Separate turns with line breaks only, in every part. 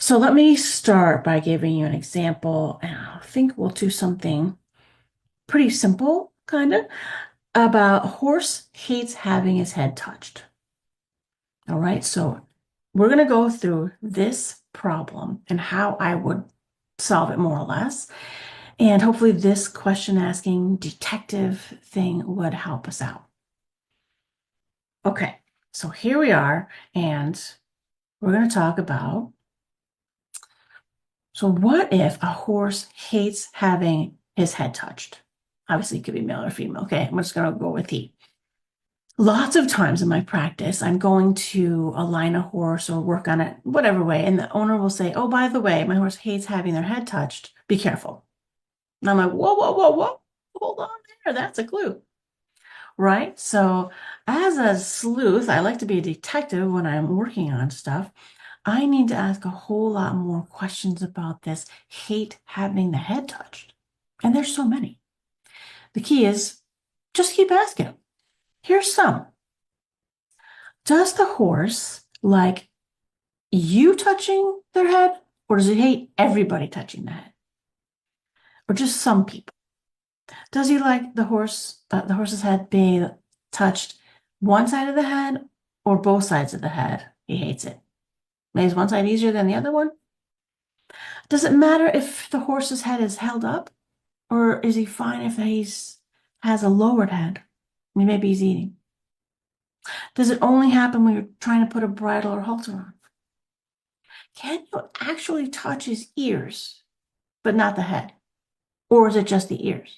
So let me start by giving you an example, and I think we'll do something pretty simple, kind of, about a horse hates having his head touched. All right, so we're going to go through this problem and how I would solve it more or less. And hopefully this question asking detective thing would help us out. Okay, so here we are, and we're going to talk about, so what if a horse hates having his head touched? Obviously, it could be male or female. Okay, I'm just going to go with he. Lots of times in my practice, I'm going to align a horse or work on it, whatever way, and the owner will say, "Oh, by the way, my horse hates having their head touched. Be careful." And I'm like, "Whoa, whoa, whoa, whoa. Hold on there. That's a clue." Right? So, as a sleuth, I like to be a detective when I'm working on stuff. I need to ask a whole lot more questions about this hate having the head touched. And there's so many. The key is just keep asking them. Here's some. Does the horse like you touching their head, or does it hate everybody touching the head? Or just some people? Does he like the horse's head being touched one side of the head or both sides of the head? He hates it. Is one side easier than the other one? Does it matter if the horse's head is held up, or is he fine if he's has a lowered head? Maybe he's eating. Does it only happen when you're trying to put a bridle or halter on? Can you actually touch his ears, but not the head? Or is it just the ears?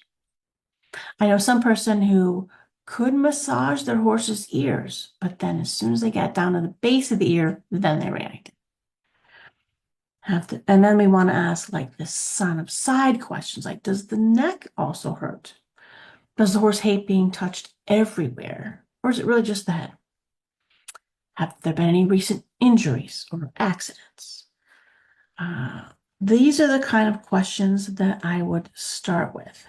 I know some person who could massage their horse's ears, but then as soon as they got down to the base of the ear, then they reacted. And then we want to ask like this son of side questions, like does the neck also hurt? Does the horse hate being touched everywhere? Or is it really just the head? Have there been any recent injuries or accidents? Uh, these are the kind of questions that I would start with.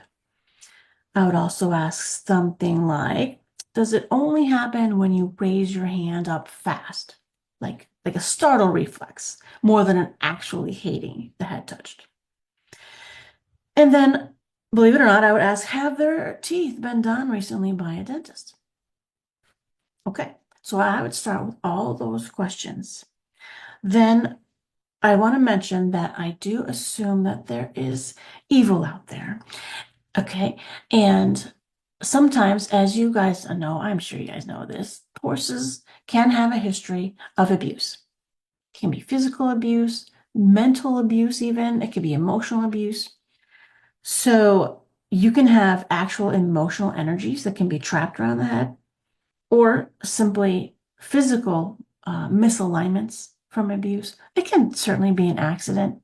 I would also ask something like, does it only happen when you raise your hand up fast? Like a startle reflex, more than an actually hating the head touched. And then, believe it or not, I would ask, have their teeth been done recently by a dentist? Okay, so I would start with all those questions. Then I want to mention that I do assume that there is evil out there. Okay. And sometimes, as you guys know, I'm sure you guys know this, horses can have a history of abuse. It can be physical abuse, mental abuse, even. It could be emotional abuse. So you can have actual emotional energies that can be trapped around the head, or simply physical misalignments from abuse. It can certainly be an accident.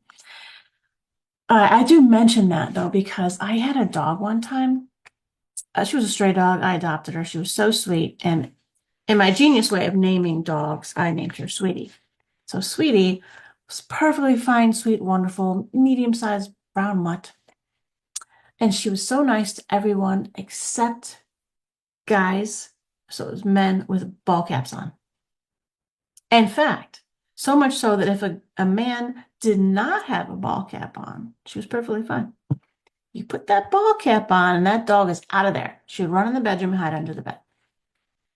I do mention that though, because I had a dog one time. She was a stray dog. I adopted her. She was so sweet. And in my genius way of naming dogs, I named her Sweetie. So Sweetie was perfectly fine, sweet, wonderful, medium-sized brown mutt. And she was so nice to everyone except guys. So it was men with ball caps on. In fact, so much so that if a man did not have a ball cap on, she was perfectly fine. You put that ball cap on, and that dog is out of there. She would run in the bedroom and hide under the bed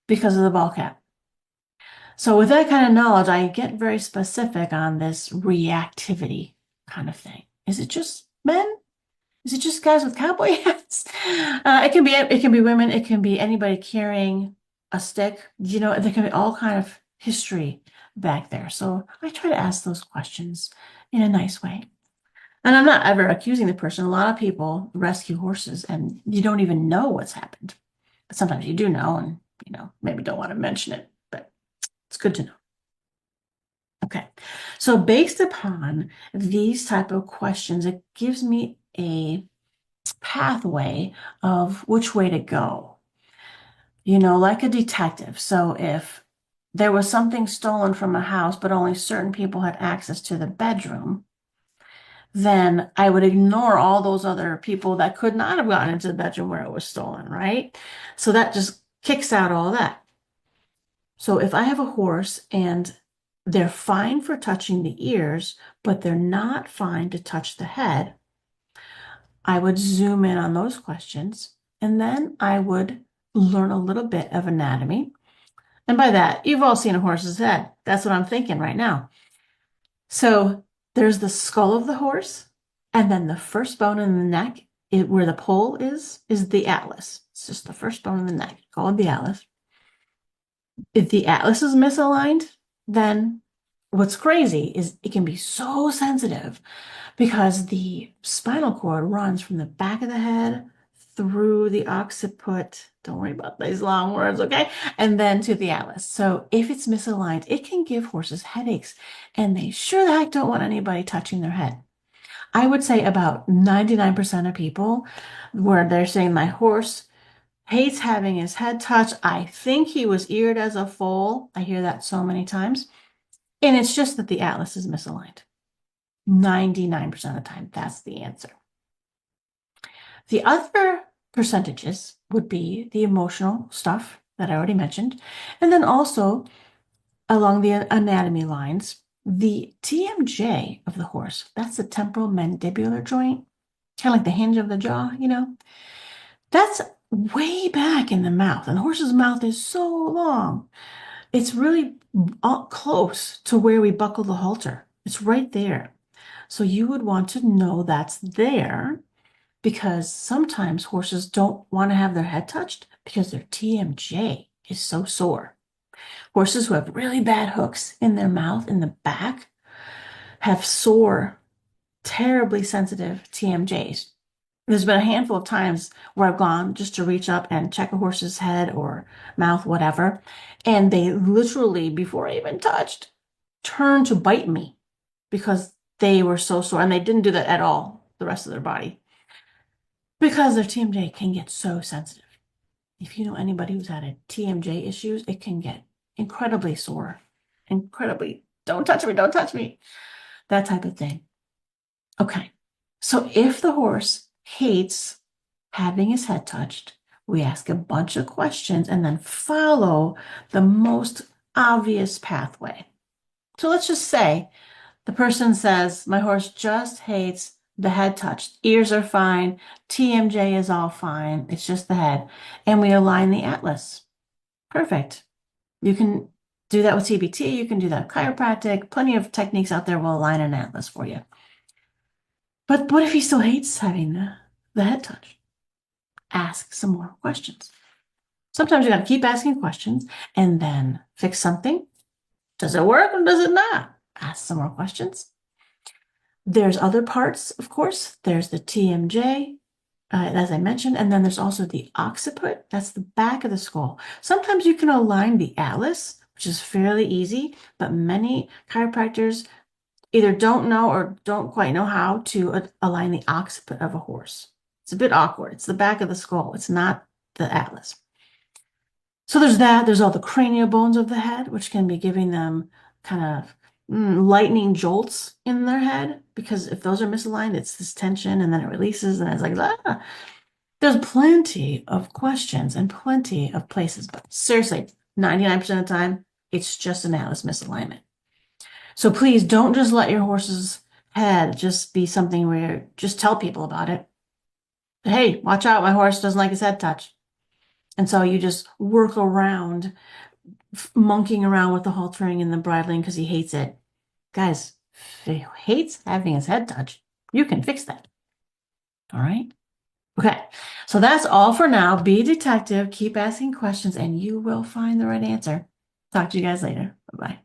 because of the ball cap. So with that kind of knowledge, I get very specific on this reactivity kind of thing. Is it just men? Is it just guys with cowboy hats? It can be women. It can be anybody carrying a stick. There can be all kind of history back there. So I try to ask those questions in a nice way. And I'm not ever accusing the person. A lot of people rescue horses and you don't even know what's happened. But sometimes you do know and, maybe don't want to mention it, but it's good to know. Okay. So based upon these type of questions, it gives me a pathway of which way to go, like a detective. So if there was something stolen from a house, but only certain people had access to the bedroom, then I would ignore all those other people that could not have gotten into the bedroom where it was stolen, right? So that just kicks out all that. So if I have a horse and They're fine for touching the ears, but they're not fine to touch the head. I would zoom in on those questions, and then I would learn a little bit of anatomy. And by that, you've all seen a horse's head. That's what I'm thinking right now. So there's the skull of the horse, and then the first bone in the neck, where the poll is the atlas. It's just the first bone in the neck, called the atlas. If the atlas is misaligned, then what's crazy is it can be so sensitive because the spinal cord runs from the back of the head through the occiput. Don't worry about these long words, okay? And then to the atlas. So if it's misaligned, it can give horses headaches, and they sure the heck don't want anybody touching their head. I would say about 99% of people where they're saying my horse hates having his head touched. I think he was eared as a foal. I hear that so many times. And it's just that the atlas is misaligned. 99% of the time, that's the answer. The other percentages would be the emotional stuff that I already mentioned. And then also along the anatomy lines, the TMJ of the horse, that's the temporal mandibular joint, kind of like the hinge of the jaw, that's way back in the mouth. And the horse's mouth is so long. It's really close to where we buckle the halter. It's right there. So you would want to know that's there because sometimes horses don't want to have their head touched because their TMJ is so sore. Horses who have really bad hooks in their mouth in the back have sore, terribly sensitive TMJs. There's been a handful of times where I've gone just to reach up and check a horse's head or mouth, whatever, and they literally, before I even touched, turned to bite me because they were so sore. And they didn't do that at all, the rest of their body, because their TMJ can get so sensitive. If you know anybody who's had a TMJ issues, it can get incredibly sore, incredibly, don't touch me, that type of thing. Okay, so if the horse hates having his head touched, we ask a bunch of questions and then follow the most obvious pathway. So let's just say the person says, my horse just hates the head touched. Ears are fine. TMJ is all fine. It's just the head. And we align the atlas. Perfect. You can do that with TBT. You can do that with chiropractic. Plenty of techniques out there will align an atlas for you. But what if he still hates having the head touch? Ask some more questions. Sometimes you got to keep asking questions and then fix something. Does it work or does it not? Ask some more questions. There's other parts, of course. There's the TMJ, as I mentioned, and then there's also the occiput. That's the back of the skull. Sometimes you can align the atlas, which is fairly easy, but many chiropractors either don't know or don't quite know how to align the occiput of a horse. It's a bit awkward. It's the back of the skull. It's not the atlas. So there's that. There's all the cranial bones of the head, which can be giving them kind of lightning jolts in their head, because if those are misaligned, it's this tension and then it releases and it's like, ah. There's plenty of questions and plenty of places, but seriously, 99% of the time, it's just an atlas misalignment. So please don't just let your horse's head just be something where you just tell people about it. Hey, watch out, my horse doesn't like his head touched. And so you just work around monkeying around with the haltering and the bridling because he hates it. Guys, if he hates having his head touched, you can fix that. All right? Okay, so that's all for now. Be a detective, keep asking questions, and you will find the right answer. Talk to you guys later. Bye-bye.